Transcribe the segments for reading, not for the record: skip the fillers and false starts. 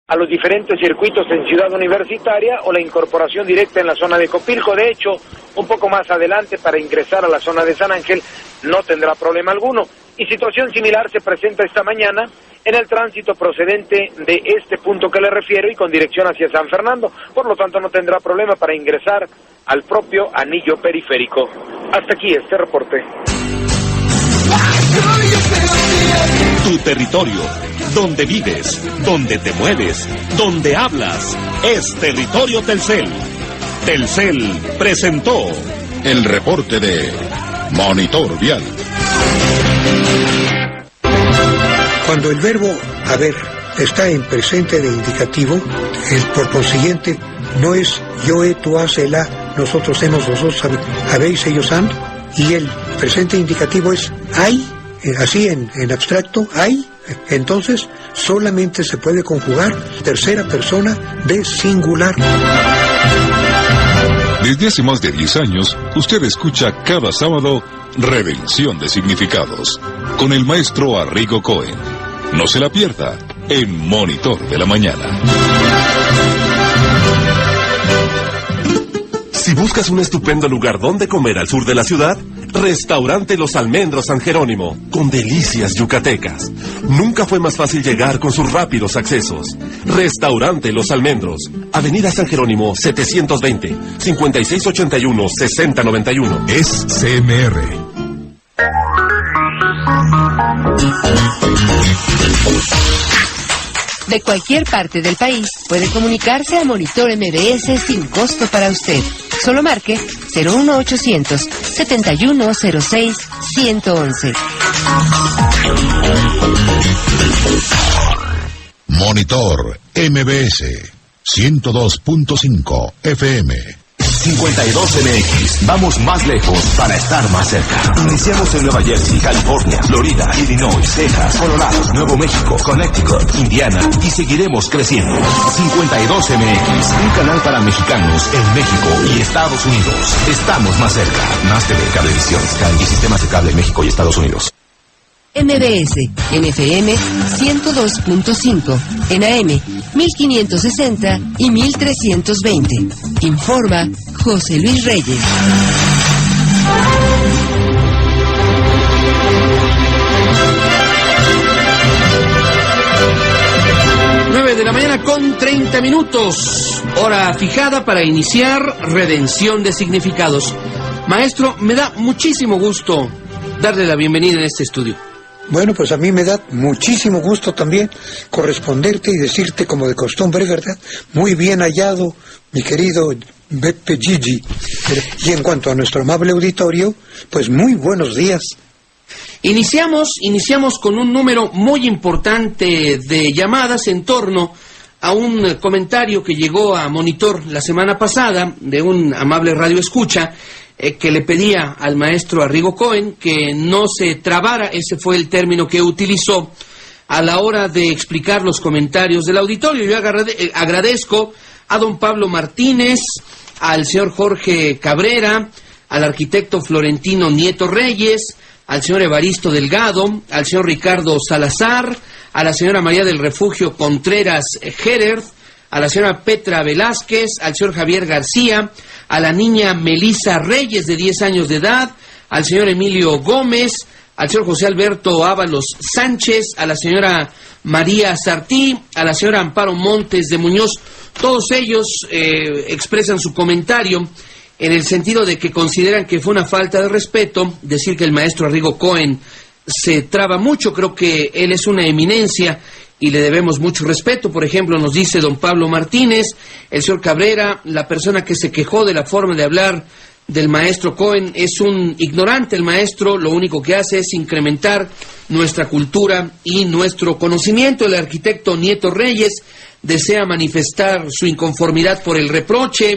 a los diferentes circuitos en Ciudad Universitaria o la incorporación directa en la zona de Copilco. De hecho, un poco más adelante para ingresar a la zona de San Ángel no tendrá problema alguno. Y situación similar se presenta esta mañana en el tránsito procedente de este punto que le refiero y con dirección hacia San Fernando. Por lo tanto, no tendrá problema para ingresar al propio anillo periférico. Hasta aquí este reporte. Tu territorio, donde vives, donde te mueves, donde hablas, es Territorio Telcel. Telcel presentó el reporte de Monitor Vial. Cuando el verbo haber está en presente de indicativo, por consiguiente no es yo, he, tú, has, él, ha, nosotros hemos, vosotros habéis, ellos han, y el presente indicativo es hay, así en abstracto, hay. Entonces solamente se puede conjugar tercera persona de singular. Desde hace más de 10 años, usted escucha cada sábado Redención de Significados con el maestro Arrigo Cohen. No se la pierda en Monitor de la Mañana. Si buscas un estupendo lugar donde comer al sur de la ciudad, Restaurante Los Almendros San Jerónimo, con delicias yucatecas. Nunca fue más fácil llegar con sus rápidos accesos. Restaurante Los Almendros, Avenida San Jerónimo 720, 5681-6091. Es CMR. De cualquier parte del país puede comunicarse a Monitor MBS sin costo para usted. Solo marque 01800 7106 111. Monitor MBS 102.5 FM. 52MX, vamos más lejos para estar más cerca. Iniciamos en Nueva Jersey, California, Florida, Illinois, Texas, Colorado, Nuevo México, Connecticut, Indiana y seguiremos creciendo. 52MX, un canal para mexicanos en México y Estados Unidos. Estamos más cerca. Más TV, Cablevisión, Sky y sistemas de cable en México y Estados Unidos. MBS, en FM 102.5, en AM 1560 y 1320. Informa José Luis Reyes. De la mañana con 30 minutos, hora fijada para iniciar Redención de Significados. Maestro, me da muchísimo gusto darle la bienvenida en este estudio. Bueno, pues a mí me da muchísimo gusto también corresponderte y decirte como de costumbre, ¿verdad? Muy bien hallado, mi querido Beppe Gigi. Y en cuanto a nuestro amable auditorio, pues muy buenos días. Iniciamos con un número muy importante de llamadas en torno a un comentario que llegó a Monitor la semana pasada de un amable radioescucha que le pedía al maestro Arrigo Cohen que no se trabara, ese fue el término que utilizó a la hora de explicar los comentarios del auditorio. Yo agradezco a don Pablo Martínez, al señor Jorge Cabrera, al arquitecto Florentino Nieto Reyes, al señor Evaristo Delgado, al señor Ricardo Salazar, a la señora María del Refugio Contreras Gerard, a la señora Petra Velázquez, al señor Javier García, a la niña Melisa Reyes de 10 años de edad, al señor Emilio Gómez, al señor José Alberto Ábalos Sánchez, a la señora María Sartí, a la señora Amparo Montes de Muñoz. Todos ellos expresan su comentario en el sentido de que consideran que fue una falta de respeto decir que el maestro Arrigo Cohen se traba mucho. Creo que él es una eminencia y le debemos mucho respeto. Por ejemplo, nos dice don Pablo Martínez, el señor Cabrera, la persona que se quejó de la forma de hablar del maestro Cohen es un ignorante. El maestro lo único que hace es incrementar nuestra cultura y nuestro conocimiento. El arquitecto Nieto Reyes desea manifestar su inconformidad por el reproche.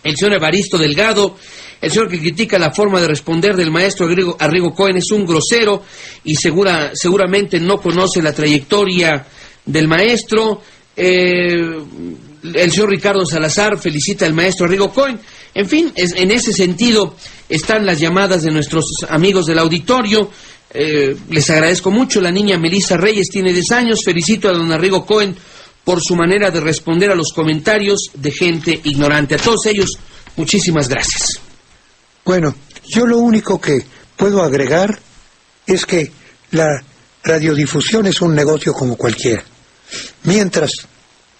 El señor Evaristo Delgado, el señor que critica la forma de responder del maestro Arrigo Cohen, es un grosero y seguramente no conoce la trayectoria del maestro. El señor Ricardo Salazar felicita al maestro Arrigo Cohen. En fin, en ese sentido están las llamadas de nuestros amigos del auditorio. Les agradezco mucho. La niña Melisa Reyes tiene 10 años. Felicito a don Arrigo Cohen por su manera de responder a los comentarios de gente ignorante. A todos ellos, muchísimas gracias. Bueno, yo lo único que puedo agregar es que la radiodifusión es un negocio como cualquiera. Mientras,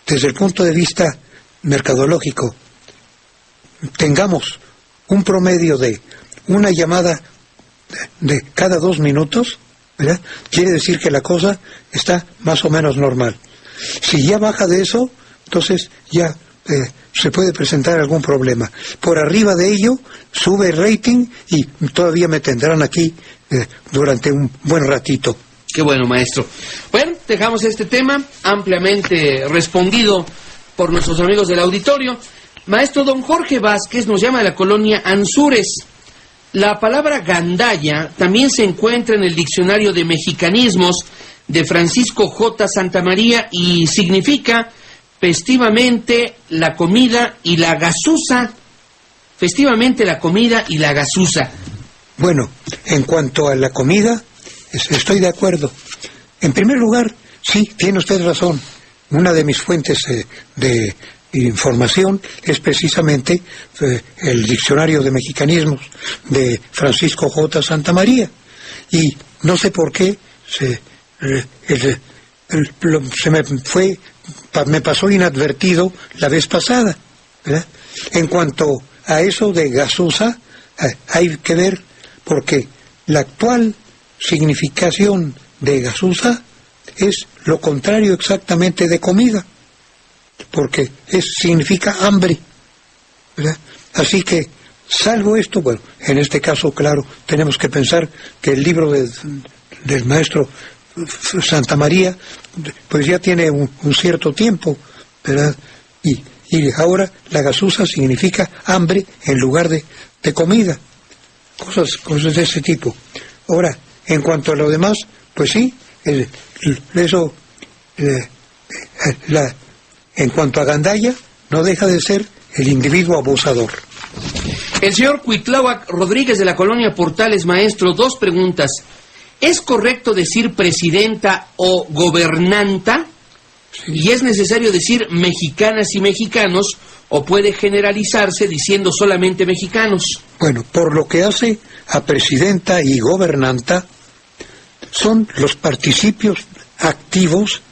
desde el punto de vista mercadológico, tengamos un promedio de una llamada de cada 2 minutos, ¿verdad?, quiere decir que la cosa está más o menos normal. Si ya baja de eso, entonces ya se puede presentar algún problema. Por arriba de ello, sube el rating y todavía me tendrán aquí durante un buen ratito. Qué bueno, maestro. Bueno, dejamos este tema ampliamente respondido por nuestros amigos del auditorio. Maestro, don Jorge Vázquez nos llama de la colonia Anzures. La palabra gandalla también se encuentra en el diccionario de mexicanismos de Francisco J. Santamaría y significa festivamente la comida y la gasusa. Festivamente la comida y la gasusa. Bueno, en cuanto a la comida, estoy de acuerdo. En primer lugar, sí, tiene usted razón. Una de mis fuentes de información es precisamente el diccionario de mexicanismos de Francisco J. Santamaría. Y no sé por qué me pasó inadvertido la vez pasada, ¿verdad? En cuanto a eso de gasusa, hay que ver, porque la actual significación de gasusa es lo contrario exactamente de comida, porque significa hambre, ¿verdad? Así que, salvo esto, bueno, en este caso, claro, tenemos que pensar que el libro del maestro Santamaría pues ya tiene un cierto tiempo, ¿verdad? Y ahora la gasusa significa hambre en lugar de comida, cosas de ese tipo. Ahora, en cuanto a lo demás, pues sí, eso, en cuanto a gandalla, no deja de ser el individuo abusador. El señor Cuitláhuac Rodríguez de la colonia Portales, maestro, 2 preguntas. ¿Es correcto decir presidenta o gobernanta? Sí. ¿Y es necesario decir mexicanas y mexicanos o puede generalizarse diciendo solamente mexicanos? Bueno, por lo que hace a presidenta y gobernanta, son los participios activos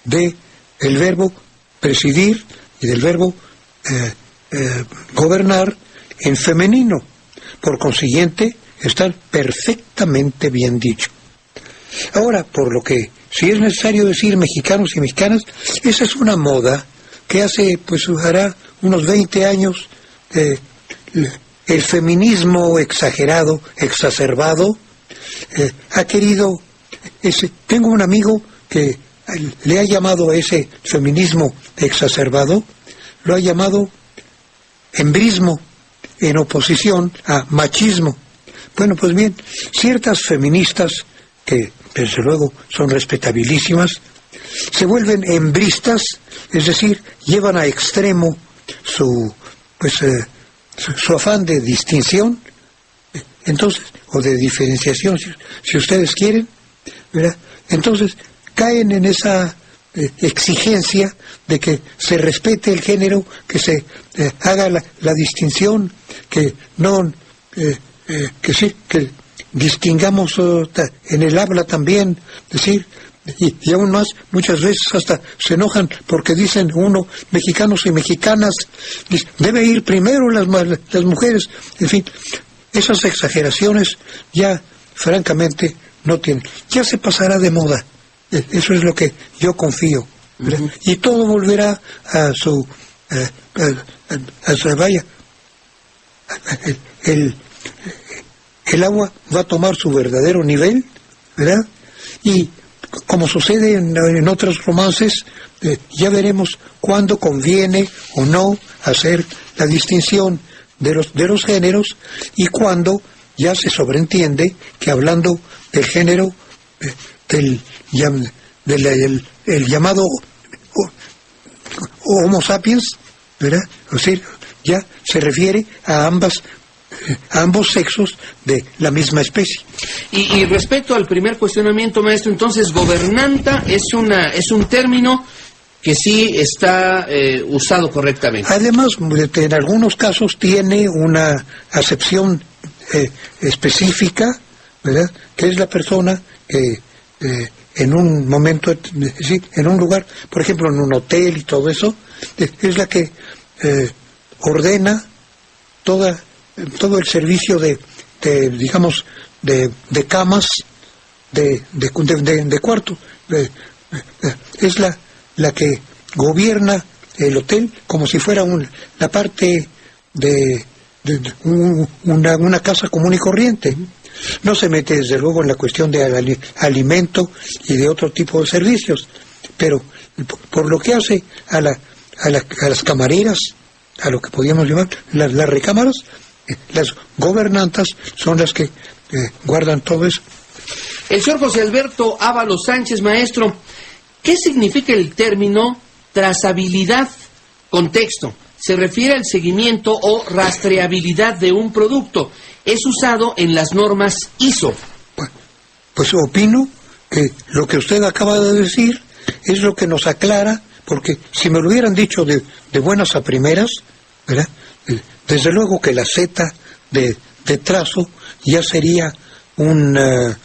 del verbo presidir y del verbo gobernar en femenino. Por consiguiente, están perfectamente bien dicho. Ahora, por lo que si es necesario decir mexicanos y mexicanas, esa es una moda que hará unos 20 años, el feminismo exagerado, exacerbado, ha querido, tengo un amigo que le ha llamado a ese feminismo exacerbado, lo ha llamado embrismo, en oposición a machismo. Bueno, pues bien, ciertas feministas, que desde luego son respetabilísimas, se vuelven embristas, es decir, llevan a extremo su afán de distinción, entonces, o de diferenciación, si ustedes quieren, ¿verdad? Entonces, caen en esa exigencia de que se respete el género, que se haga la distinción, que no... que distingamos en el habla también, decir, y aún más, muchas veces hasta se enojan porque dicen uno, mexicanos y mexicanas, debe ir primero las mujeres, en fin, esas exageraciones ya, francamente, no tienen, ya se pasará de moda, eso es lo que yo confío, ¿verdad? Y todo volverá a su, vaya, el agua va a tomar su verdadero nivel, ¿verdad? Y como sucede en otros romances, ya veremos cuándo conviene o no hacer la distinción de los géneros y cuándo ya se sobreentiende que hablando del género del llamado Homo sapiens, ¿verdad? O sea, ya se refiere a ambos sexos de la misma especie. Y respecto al primer cuestionamiento, maestro, entonces, gobernanta es un término que sí está usado correctamente. Además, en algunos casos tiene una acepción específica, ¿verdad? Que es la persona que en un momento, sí, en un lugar, por ejemplo en un hotel y todo eso, es la que ordena todo el servicio de digamos, de camas, de cuarto. Es la que gobierna el hotel como si fuera la parte de una casa común y corriente. No se mete desde luego en la cuestión de alimento y de otro tipo de servicios, pero por lo que hace a las camareras, a lo que podríamos llamar las recámaras, las gobernantas son las que guardan todo eso. El señor José Alberto Ábalos Sánchez, maestro, ¿qué significa el término trazabilidad? Contexto. Se refiere al seguimiento o rastreabilidad de un producto. Es usado en las normas ISO. Pues opino que lo que usted acaba de decir es lo que nos aclara, porque si me lo hubieran dicho de buenas a primeras, ¿verdad? Desde luego que la Z de trazo ya sería una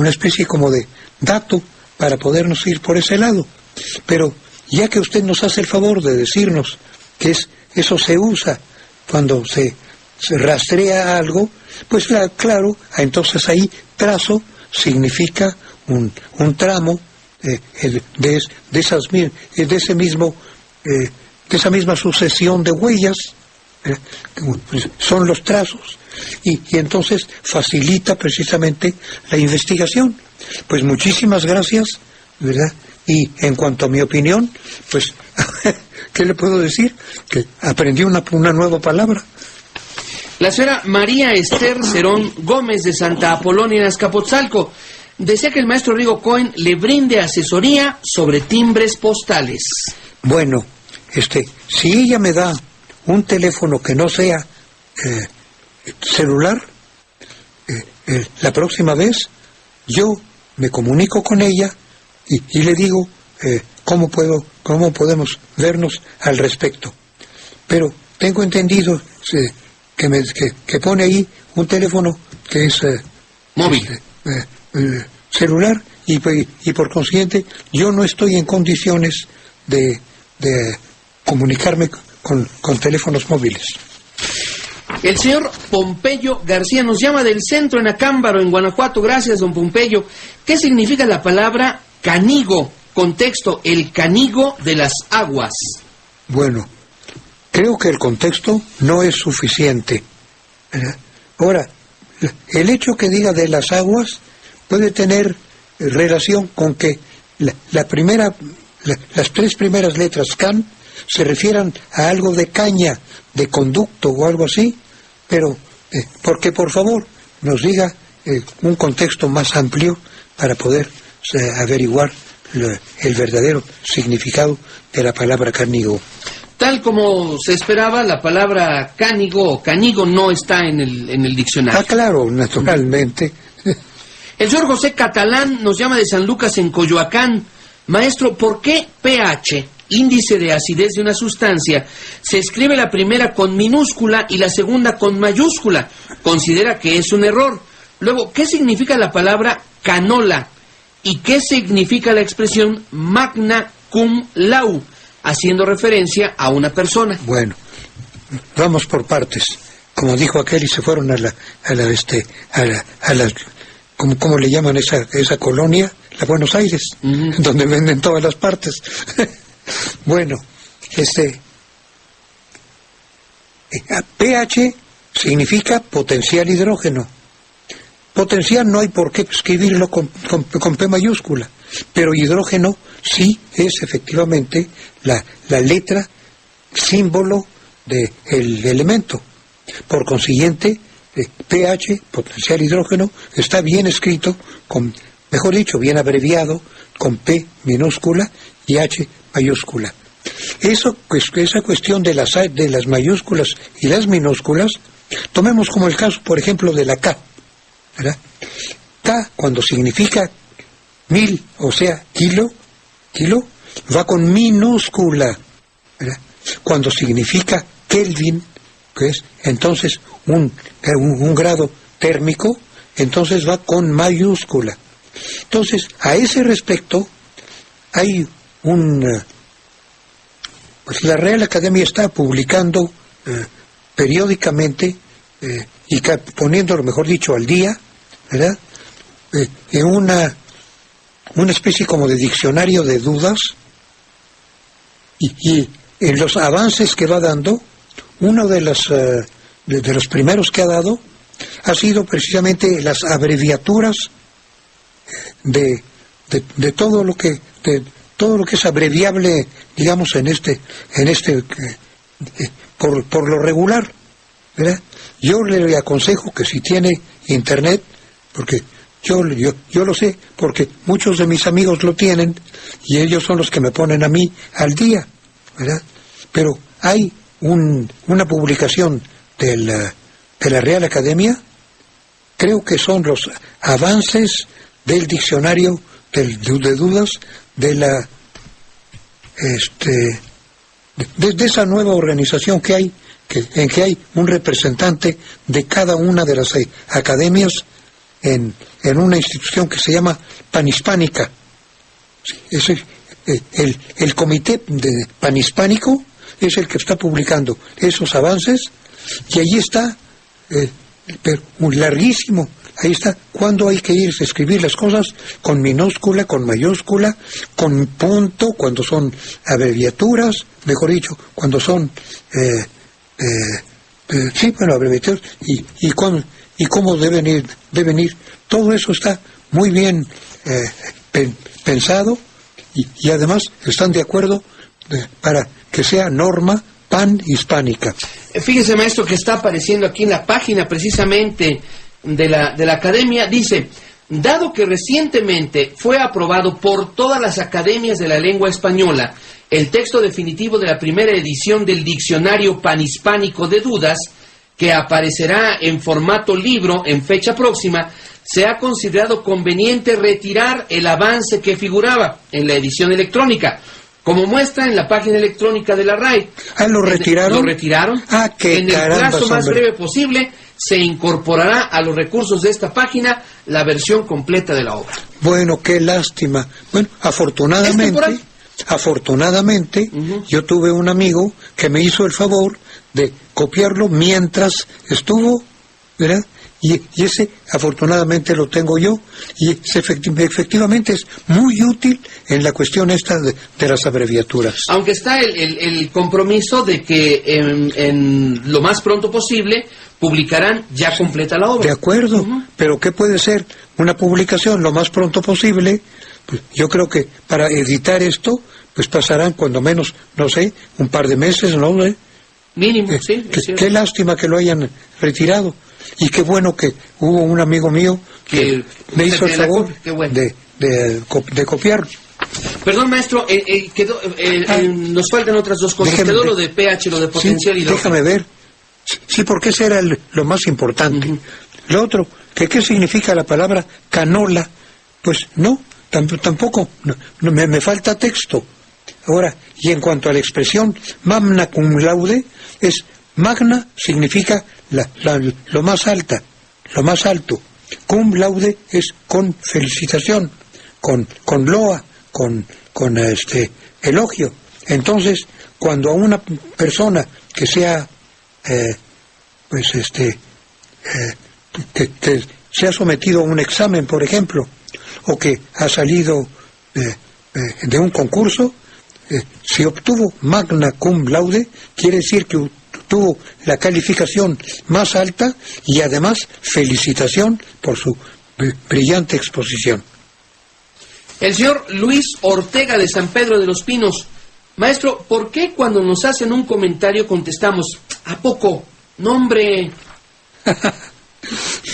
especie como de dato para podernos ir por ese lado. Pero ya que usted nos hace el favor de decirnos que eso se usa cuando se rastrea algo, pues claro, entonces ahí trazo significa un tramo de esa misma sucesión de huellas, son los trazos, y entonces facilita precisamente la investigación. Pues muchísimas gracias, ¿verdad? Y en cuanto a mi opinión, pues, ¿qué le puedo decir? Que aprendí una nueva palabra. La señora María Esther Cerón Gómez de Santa Apolonia en Azcapotzalco desea que el maestro Rigo Cohen le brinde asesoría sobre timbres postales. Bueno, si ella me da un teléfono que no sea celular, la próxima vez yo me comunico con ella y le digo cómo podemos vernos al respecto. Pero tengo entendido que pone ahí un teléfono que es móvil, celular, y por consiguiente yo no estoy en condiciones de comunicarme con teléfonos móviles. El señor Pompeyo García nos llama del centro en Acámbaro, en Guanajuato. Gracias, don Pompeyo. ¿Qué significa la palabra canigo? Contexto, el canigo de las aguas. Bueno, creo que el contexto no es suficiente. Ahora, el hecho que diga de las aguas puede tener relación con que las tres primeras letras can se refieran a algo de caña, de conducto o algo así, pero porque por favor nos diga un contexto más amplio para poder averiguar el verdadero significado de la palabra canigo. Tal como se esperaba, la palabra cánigo o canigo no está en el diccionario. Ah, claro, naturalmente. El señor José Catalán nos llama de San Lucas en Coyoacán. Maestro, ¿por qué pH, índice de acidez de una sustancia, se escribe la primera con minúscula y la segunda con mayúscula? Considera que es un error. Luego, ¿qué significa la palabra canola? ¿Y qué significa la expresión magna cum lau, haciendo referencia a una persona? Bueno, vamos por partes. Como dijo aquel, y se fueron a la ¿cómo le llaman esa colonia? La Buenos Aires, donde venden todas las partes. Bueno, pH significa potencial hidrógeno. Potencial no hay por qué escribirlo con P mayúscula, pero hidrógeno sí es efectivamente la letra símbolo del elemento. Por consiguiente, pH, potencial hidrógeno, está bien escrito, mejor dicho, bien abreviado, con P minúscula y H mayúscula. Esa cuestión de las mayúsculas y las minúsculas, tomemos como el caso, por ejemplo, de la K, ¿verdad? K, cuando significa 1000, o sea, kilo, va con minúscula, ¿verdad? Cuando significa Kelvin, que es entonces un grado térmico, entonces va con mayúscula. Entonces, a ese respecto, hay pues la Real Academia está publicando periódicamente y poniéndolo, mejor dicho, al día, ¿verdad? En una especie como de diccionario de dudas, y en los avances que va dando, uno de los primeros que ha dado ha sido precisamente las abreviaturas de todo lo que es abreviable, digamos, por lo regular, ¿verdad? Yo le aconsejo que si tiene internet, porque yo lo sé, porque muchos de mis amigos lo tienen y ellos son los que me ponen a mí al día, ¿verdad? Pero hay una publicación de la Real Academia, creo que son los avances del diccionario de dudas de esa nueva organización que hay, en que hay un representante de cada una de las academias en una institución que se llama Panhispánica. El comité panhispánico es el que está publicando esos avances, y allí está, larguísimo, ahí está cuándo hay que irse a escribir las cosas con minúscula, con mayúscula, con punto, cuando son abreviaturas, mejor dicho, cuando son abreviaturas, y cómo deben ir. Todo eso está muy bien pensado, y además están de acuerdo para que sea norma panhispánica. Fíjese, maestro, que está apareciendo aquí en la página precisamente de la Academia. Dice: dado que recientemente fue aprobado por todas las academias de la lengua española el texto definitivo de la primera edición del Diccionario Panhispánico de Dudas, que aparecerá en formato libro en fecha próxima, se ha considerado conveniente retirar el avance que figuraba en la edición electrónica, como muestra en la página electrónica de la RAE. ¿Lo retiraron? Lo retiraron. ¡Qué en el carambas, plazo más hombre! breve posible se incorporará a los recursos de esta página la versión completa de la obra. Bueno, qué lástima. Bueno, afortunadamente, yo tuve un amigo que me hizo el favor de copiarlo mientras estuvo, ¿verdad? Y ese afortunadamente lo tengo yo, y efectivamente es muy útil en la cuestión esta de las abreviaturas. Aunque está el compromiso de que en lo más pronto posible publicarán ya completa la obra. De acuerdo, pero ¿qué puede ser una publicación lo más pronto posible? Pues yo creo que para editar esto, pues pasarán cuando menos, no sé, un par de meses, ¿no? Mínimo, sí. Qué lástima que lo hayan retirado. Y qué bueno que hubo un amigo mío que me hizo el favor de copiarlo. Perdón, maestro, nos faltan otras dos cosas. Quedó lo de pH, lo de potencial hidrógeno. Déjame ver. Sí, porque ese era lo más importante. Lo otro, ¿qué significa la palabra canola? Pues no, tampoco, no, me falta texto. Ahora, y en cuanto a la expresión magna cum laude, magna significa lo más alta, lo más alto. Cum laude es con felicitación, con loa, con elogio. Entonces, cuando a una persona que sea que se ha sometido a un examen, por ejemplo, o que ha salido de un concurso, si obtuvo magna cum laude, quiere decir que tuvo la calificación más alta y además felicitación por su brillante exposición. El señor Luis Ortega de San Pedro de los Pinos. Maestro, ¿por qué cuando nos hacen un comentario contestamos ¿a poco? No, hombre.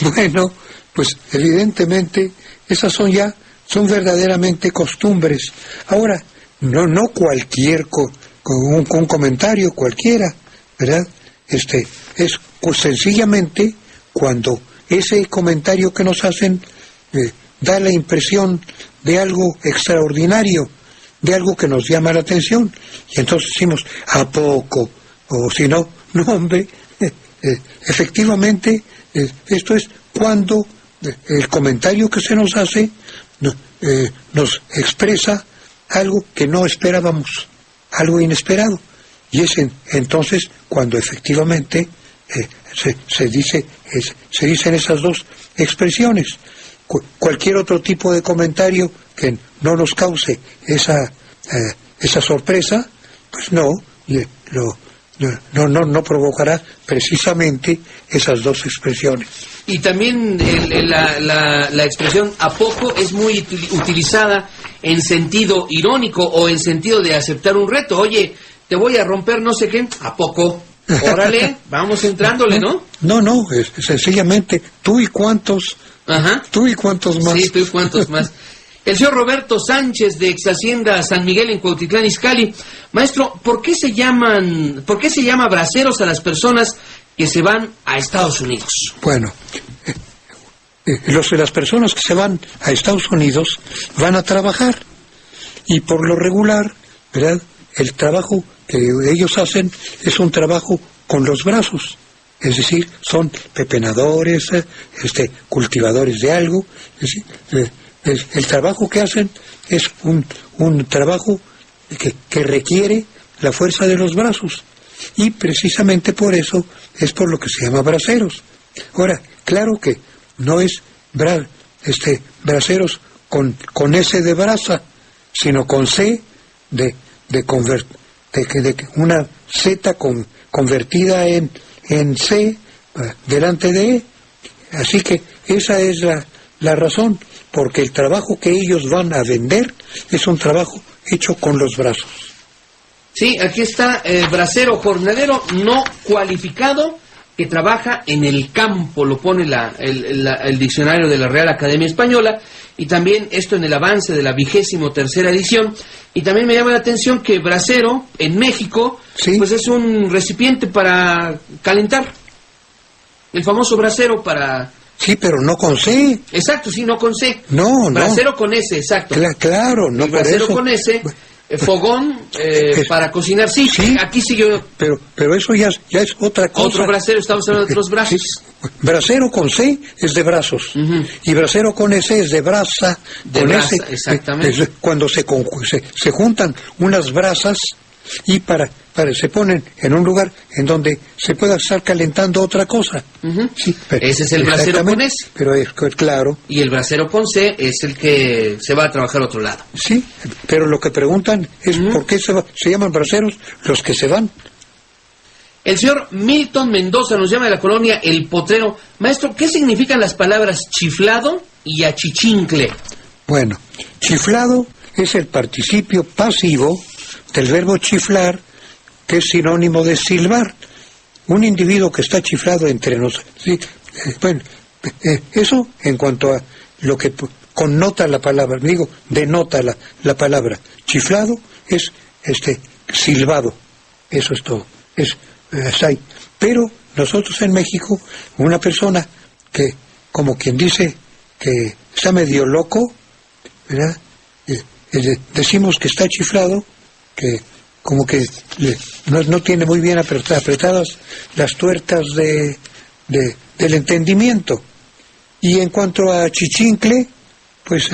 Bueno, pues evidentemente esas son verdaderamente costumbres. Ahora, no cualquier con un comentario cualquiera, ¿verdad? Es sencillamente cuando ese comentario que nos hacen da la impresión de algo extraordinario, de algo que nos llama la atención. Y entonces decimos, ¿a poco? O si no, no hombre, efectivamente, esto es cuando el comentario que se nos hace nos expresa algo que no esperábamos, algo inesperado. Y es entonces cuando efectivamente se dicen esas dos expresiones. Cualquier otro tipo de comentario que no nos cause esa sorpresa, pues no provocará precisamente esas dos expresiones. Y también la expresión ¿a poco? Es muy utilizada en sentido irónico o en sentido de aceptar un reto. Oye, te voy a romper no sé qué, ¿a poco? Órale, vamos entrándole, ¿no? No, sencillamente, tú y cuántos. Ajá. Tú y cuántos más. Sí, tú y cuántos más. El señor Roberto Sánchez, de Ex Hacienda San Miguel en Cuautitlán Izcalli. Maestro, ¿por qué se llama braceros a las personas que se van a Estados Unidos? Bueno, las personas que se van a Estados Unidos van a trabajar, y por lo regular, ¿verdad?, el trabajo que ellos hacen es un trabajo con los brazos. Es decir, son pepenadores, cultivadores de algo. Es decir, el trabajo que hacen es un trabajo que requiere la fuerza de los brazos. Y precisamente por eso es por lo que se llama braceros. Ahora, claro que no es braceros con S de brasa, sino con C de una Z convertida en C delante de E. Así que esa es la razón, porque el trabajo que ellos van a vender es un trabajo hecho con los brazos. Sí, aquí está bracero, jornalero no cualificado que trabaja en el campo, lo pone el diccionario de la Real Academia Española, y también esto en el avance de la 23ª edición. Y también me llama la atención que bracero en México, ¿sí?, pues es un recipiente para calentar, el famoso bracero para... Sí, pero no con C. Exacto, sí, no con C. No. Bracero con S, exacto. Claro, no el por bracero eso. Con S, fogón para cocinar. Sí, aquí sí yo... Pero eso ya es otra cosa. Otro bracero, estamos hablando de otros brazos. Sí. Bracero con C es de brazos. Uh-huh. Y bracero con S es de brasa. De brasa, S, exactamente. Es cuando se juntan unas brasas y se ponen en un lugar en donde se pueda estar calentando otra cosa. Uh-huh. Sí, ese es el bracero con S. Pero es claro. Y el bracero con C es el que se va a trabajar a otro lado. Sí, pero lo que preguntan es ¿por qué se llaman braceros los que se van? El señor Milton Mendoza nos llama de la colonia El Potrero. Maestro, ¿qué significan las palabras chiflado y achichincle? Bueno, chiflado es el participio pasivo del verbo chiflar, que es sinónimo de silbar. Un individuo que está chiflado entre nosotros. ¿Sí? Eso en cuanto a lo que connota la palabra, denota la palabra. Chiflado es silbado. Eso es todo. Pero nosotros en México, una persona que, como quien dice, que está medio loco, ¿verdad?, decimos que está chiflado, que como que no tiene muy bien apretadas las tuercas del entendimiento. Y en cuanto a chichincle, pues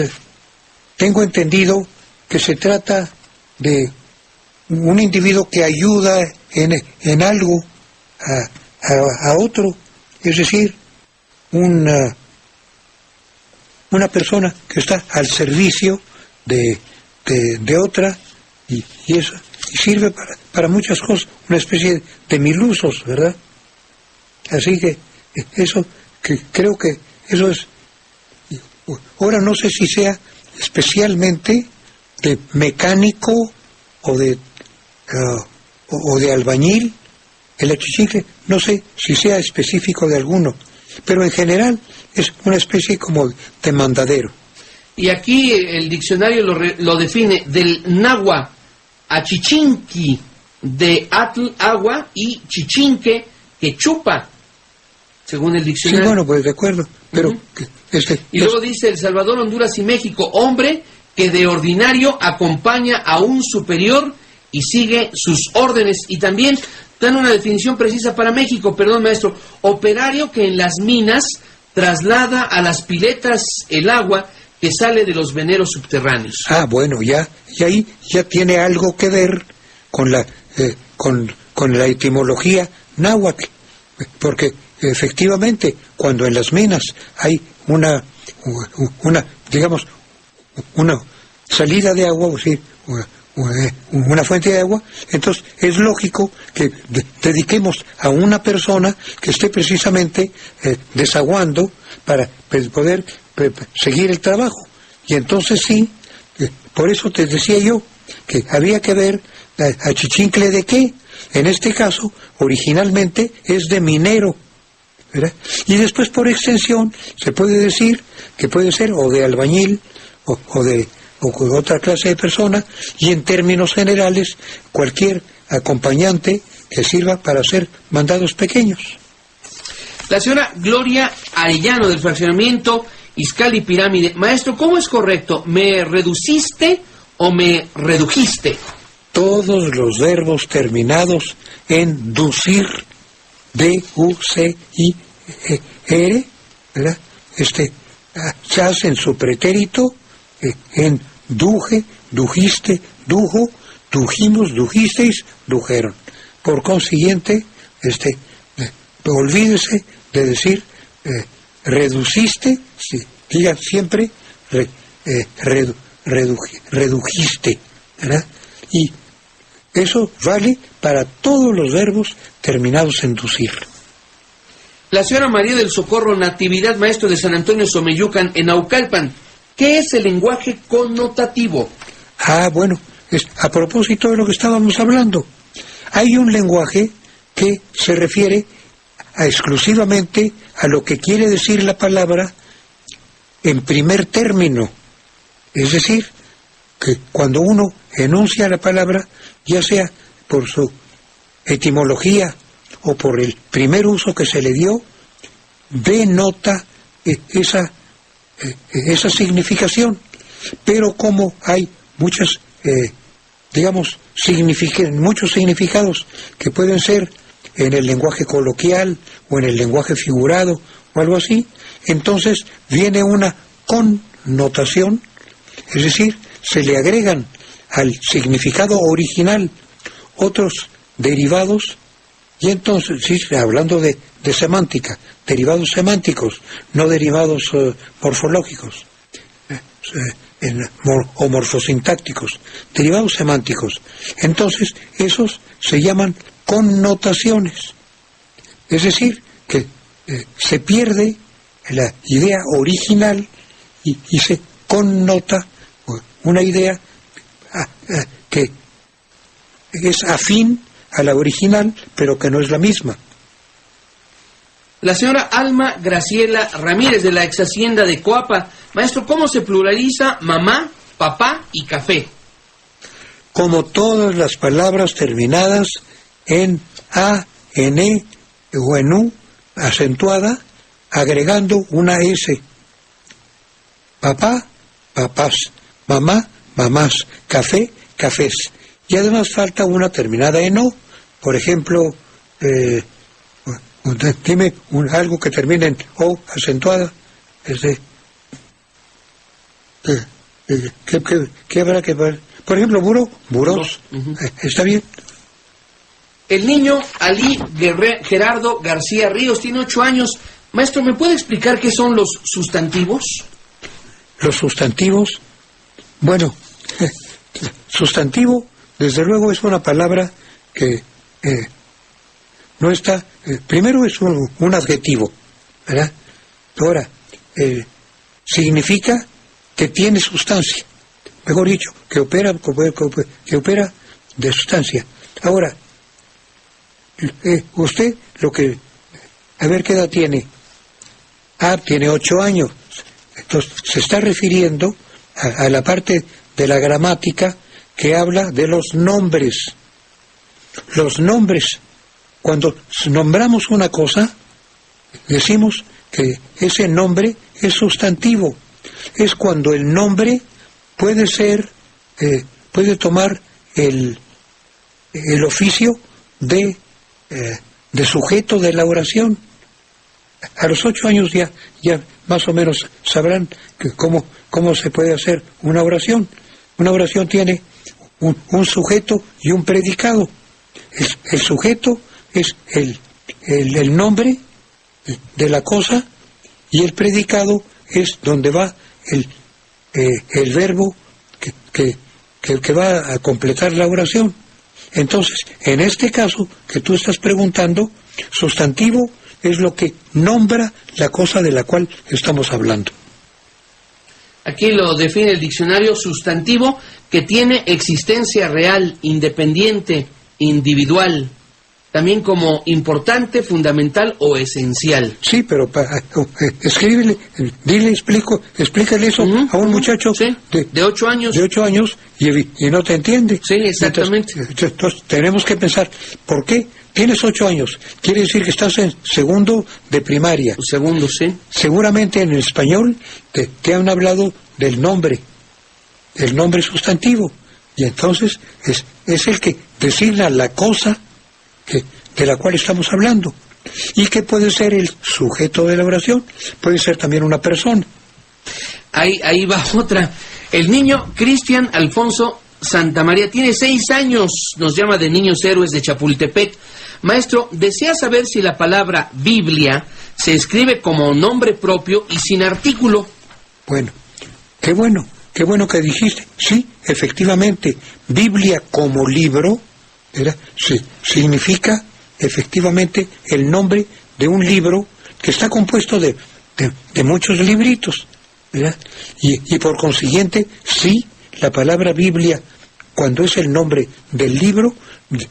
tengo entendido que se trata de un individuo que ayuda en algo a otro, es decir, una persona que está al servicio de otra, y eso y sirve para muchas cosas, una especie de milusos, ¿verdad? Así que eso, que creo que eso es. Ahora no sé si sea especialmente de mecánico o de albañil, el achichincle, no sé si sea específico de alguno, pero en general es una especie como de mandadero. Y aquí el diccionario lo define del náhuatl achichinqui, de atl, agua, y chichinque, que chupa, según el diccionario. Sí, bueno, pues de acuerdo, pero... Y luego dice El Salvador, Honduras y México, hombre que de ordinario acompaña a un superior y sigue sus órdenes. Y también dan una definición precisa para México, perdón maestro, operario que en las minas traslada a las piletas el agua que sale de los veneros subterráneos. Ah, bueno, y ahí ya tiene algo que ver con la etimología náhuatl, porque efectivamente cuando en las minas hay una salida de agua, o sea, una fuente de agua, entonces es lógico que dediquemos a una persona que esté precisamente desaguando para poder seguir el trabajo. Y entonces sí, por eso te decía yo que había que ver a Chichincle de qué. En este caso, originalmente es de minero, ¿verdad? Y después por extensión se puede decir que puede ser o de albañil o de otra clase de persona, y en términos generales cualquier acompañante que sirva para hacer mandados pequeños. La señora Gloria Arellano del fraccionamiento Izcalli Pirámide. Maestro, ¿cómo es correcto? ¿Me reduciste o me redujiste? Todos los verbos terminados en ducir, D-U-C-I-R, ¿verdad? Se hacen su pretérito en duje, dujiste, dujo, dujimos, dujisteis, dujeron. Por consiguiente, olvídese de decir reduciste, diga siempre redujiste, ¿verdad? Y eso vale para todos los verbos terminados en ducir. La señora María del Socorro Natividad, maestro de San Antonio Someyucan, en Naucalpan. ¿Qué es el lenguaje connotativo? Ah, bueno, a propósito de lo que estábamos hablando. Hay un lenguaje que se refiere exclusivamente a lo que quiere decir la palabra en primer término. Es decir, que cuando uno enuncia la palabra, ya sea por su etimología o por el primer uso que se le dio, denota esa significación. Pero como hay muchos significados que pueden ser en el lenguaje coloquial o en el lenguaje figurado o algo así, entonces viene una connotación, es decir, se le agregan al significado original otros derivados, y entonces, sí, hablando de semántica, derivados semánticos, no derivados morfológicos o morfosintácticos, derivados semánticos. Entonces, esos se llaman connotaciones. Es decir, que se pierde la idea original y se connota una idea que es afín a la original, pero que no es la misma. La señora Alma Graciela Ramírez de la ex hacienda de Coapa. Maestro, ¿cómo se pluraliza mamá, papá y café? Como todas las palabras terminadas en A, en E o en U, acentuada, agregando una S. Papá, papás, mamá, mamás, café, cafés. Y además falta una terminada en O. Por ejemplo, dime algo que termine en O acentuada. ¿Qué habrá que ver? Por ejemplo, burós. ¿Está bien? El niño Ali Gerardo García Ríos tiene 8 años. Maestro, ¿me puede explicar qué son los sustantivos? Los sustantivos, bueno, sustantivo, desde luego, es una palabra que no está... primero es un adjetivo, ¿verdad? Ahora, significa que tiene sustancia, mejor dicho, que opera de sustancia. Ahora, usted, a ver qué edad tiene. Tiene 8 años. Entonces, se está refiriendo a la parte de la gramática que habla de los nombres. Los nombres, cuando nombramos una cosa, decimos que ese nombre es sustantivo. Es cuando el nombre puede ser, puede tomar el oficio de sujeto de la oración. A los 8 años ya más o menos sabrán cómo se puede hacer una oración. Una oración tiene un sujeto y un predicado. El sujeto es el nombre de la cosa, y el predicado es donde va el verbo que va a completar la oración. Entonces, en este caso que tú estás preguntando, sustantivo es lo que nombra la cosa de la cual estamos hablando. Aquí lo define el diccionario: sustantivo que tiene existencia real, independiente, individual, también como importante, fundamental o esencial. Sí, pero escríbele, explícale eso a un muchacho de 8 años. De 8 años y no te entiende. Sí, exactamente. Entonces tenemos que pensar, ¿por qué? Tienes 8 años, quiere decir que estás en segundo de primaria. Segundo, sí. Seguramente en el español te han hablado del nombre, el nombre sustantivo, y entonces es el que designa la cosa de la cual estamos hablando. ¿Y qué puede ser el sujeto de la oración? Puede ser también una persona. Ahí va otra. El niño Cristian Alfonso Santamaría tiene 6 años, nos llama de Niños Héroes de Chapultepec. Maestro, desea saber si la palabra Biblia se escribe como nombre propio y sin artículo. Bueno que dijiste. Sí, efectivamente, Biblia como libro, ¿verdad? Sí, significa efectivamente el nombre de un libro que está compuesto de muchos libritos, ¿verdad? Y por consiguiente, sí, la palabra Biblia, cuando es el nombre del libro,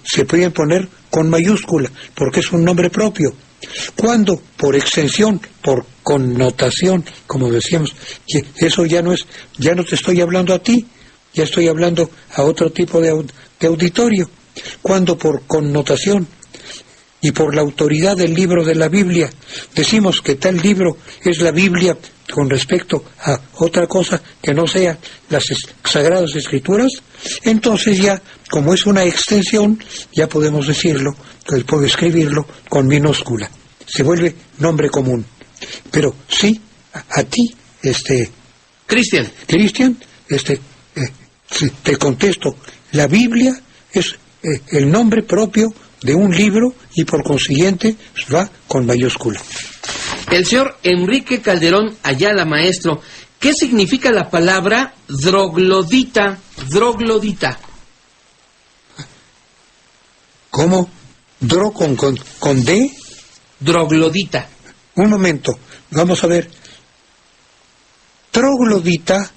se puede poner con mayúscula, porque es un nombre propio. Cuando, por extensión, por connotación, como decíamos, que eso ya no te estoy hablando a ti, ya estoy hablando a otro tipo de auditorio. Cuando por connotación y por la autoridad del libro de la Biblia decimos que tal libro es la Biblia con respecto a otra cosa que no sea las Sagradas Escrituras, entonces ya, como es una extensión, ya podemos decirlo, puedo escribirlo con minúscula. Se vuelve nombre común. Pero sí, a ti, Cristian, te contesto, la Biblia es el nombre propio de un libro y por consiguiente va con mayúscula. El señor Enrique Calderón Ayala, maestro, ¿qué significa la palabra droglodita? Droglodita. ¿Cómo? ¿Dro con D? Droglodita. Un momento, vamos a ver. Troglodita,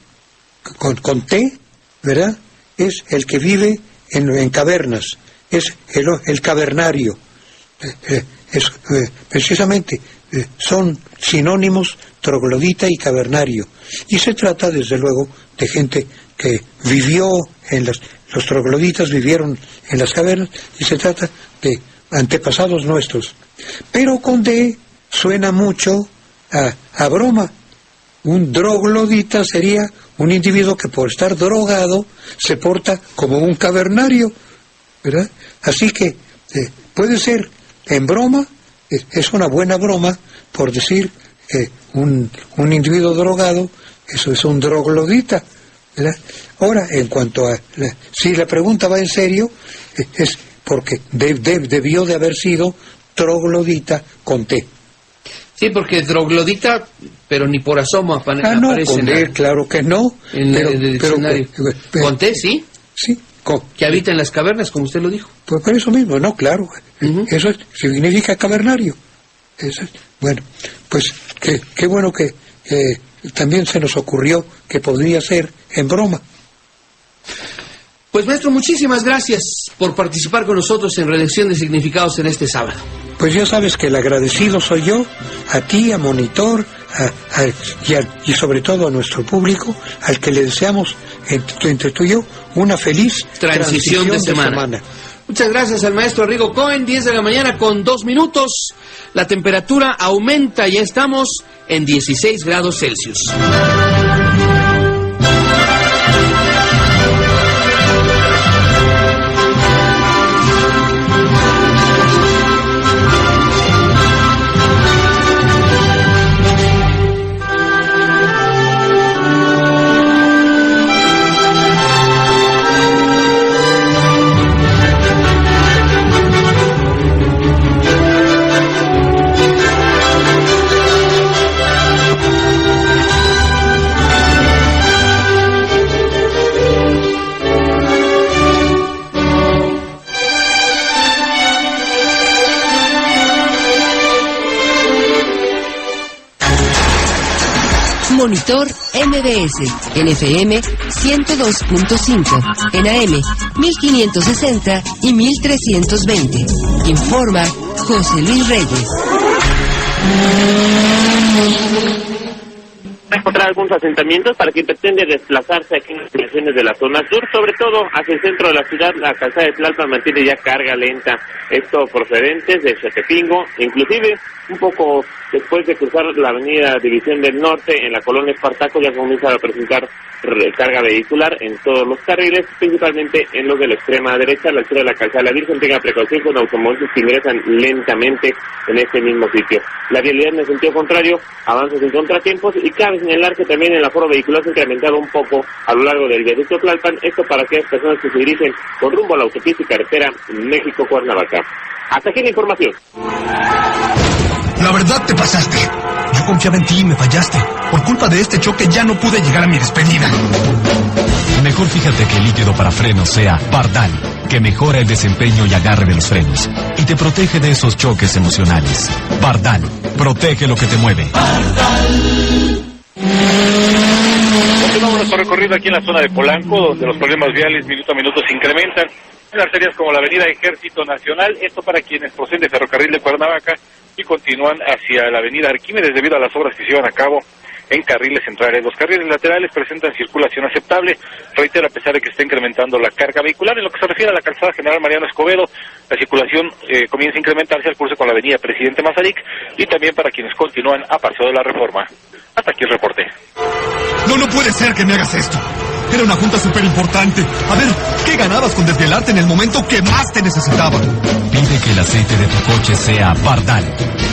con T, ¿verdad? Es el que vive en cavernas, es el cavernario. Precisamente son sinónimos troglodita y cavernario. Y se trata, desde luego, de gente que vivió los trogloditas vivieron en las cavernas, y se trata de antepasados nuestros. Pero con D suena mucho a broma. Un droglodita sería un individuo que por estar drogado se porta como un cavernario, ¿verdad? Así que puede ser en broma, es una buena broma, por decir un individuo drogado, eso es un droglodita, ¿verdad? Ahora, en cuanto a si la pregunta va en serio, es porque debió de haber sido troglodita con T. Sí, porque droglodita, pero ni por asomo aparece. No, con D, claro que no. En el diccionario. Con T, sí. Sí. Que habita en las cavernas, como usted lo dijo. Pues por eso mismo, no, claro. Eso significa cavernario. Eso es, bueno, pues qué bueno que también se nos ocurrió que podría ser en broma. Pues maestro, muchísimas gracias por participar con nosotros en Redacción de Significados en este sábado. Pues ya sabes que el agradecido soy yo, a ti, a Monitor, y sobre todo a nuestro público, al que le deseamos, entre tú y yo, una feliz transición de semana. Muchas gracias al maestro Rigo Cohen, 10 de la mañana con 2 minutos. La temperatura aumenta, ya estamos en 16 grados Celsius. Monitor MBS, en FM 102.5, en AM 1560 y 1320. Informa José Luis Reyes. Encontrar algunos asentamientos para quien pretende desplazarse aquí en las regiones de la zona sur, sobre todo hacia el centro de la ciudad. La calzada de Tlalpan mantiene ya carga lenta, esto procedentes de Xotepingo, inclusive un poco después de cruzar la avenida División del Norte en la colonia Espartaco ya comienza a presentar carga vehicular en todos los carriles, principalmente en los de la extrema derecha, a la altura de la calzada de la Virgen. Tenga precaución con automóviles que ingresan lentamente en este mismo sitio. La vialidad en el sentido contrario avanza sin contratiempos, y cabe señalar que también el aforo vehicular se ha incrementado un poco a lo largo del viaducto Tlalpan, esto para aquellas personas que se dirigen con rumbo a la autopista y carretera México-Cuernavaca. Hasta aquí la información. La verdad te pasaste. Yo confiaba en ti y me fallaste. Por culpa de este choque ya no pude llegar a mi despedida. Mejor fíjate que el líquido para frenos sea Bardal, que mejora el desempeño y agarre de los frenos y te protege de esos choques emocionales. Bardal, protege lo que te mueve. Continuamos nuestro recorrido aquí en la zona de Polanco, donde los problemas viales minuto a minuto se incrementan. En arterias como la avenida Ejército Nacional, esto para quienes proceden de Ferrocarril de Cuernavaca y continúan hacia la avenida Arquímedes debido a las obras que se llevan a cabo en carriles centrales. Los carriles laterales presentan circulación aceptable, reitero, a pesar de que está incrementando la carga vehicular. En lo que se refiere a la calzada General Mariano Escobedo, la circulación comienza a incrementarse al curso con la avenida Presidente Mazarik y también para quienes continúan a Paseo de la Reforma. Hasta aquí el reporte. No puede ser que me hagas esto. Era una junta súper importante. A ver, ¿qué ganabas con desvelarte en el momento que más te necesitaba? Pide que el aceite de tu coche sea Bardal,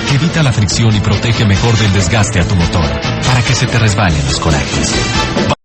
que evita la fricción y protege mejor del desgaste a tu motor, para que se te resbalen los corajes.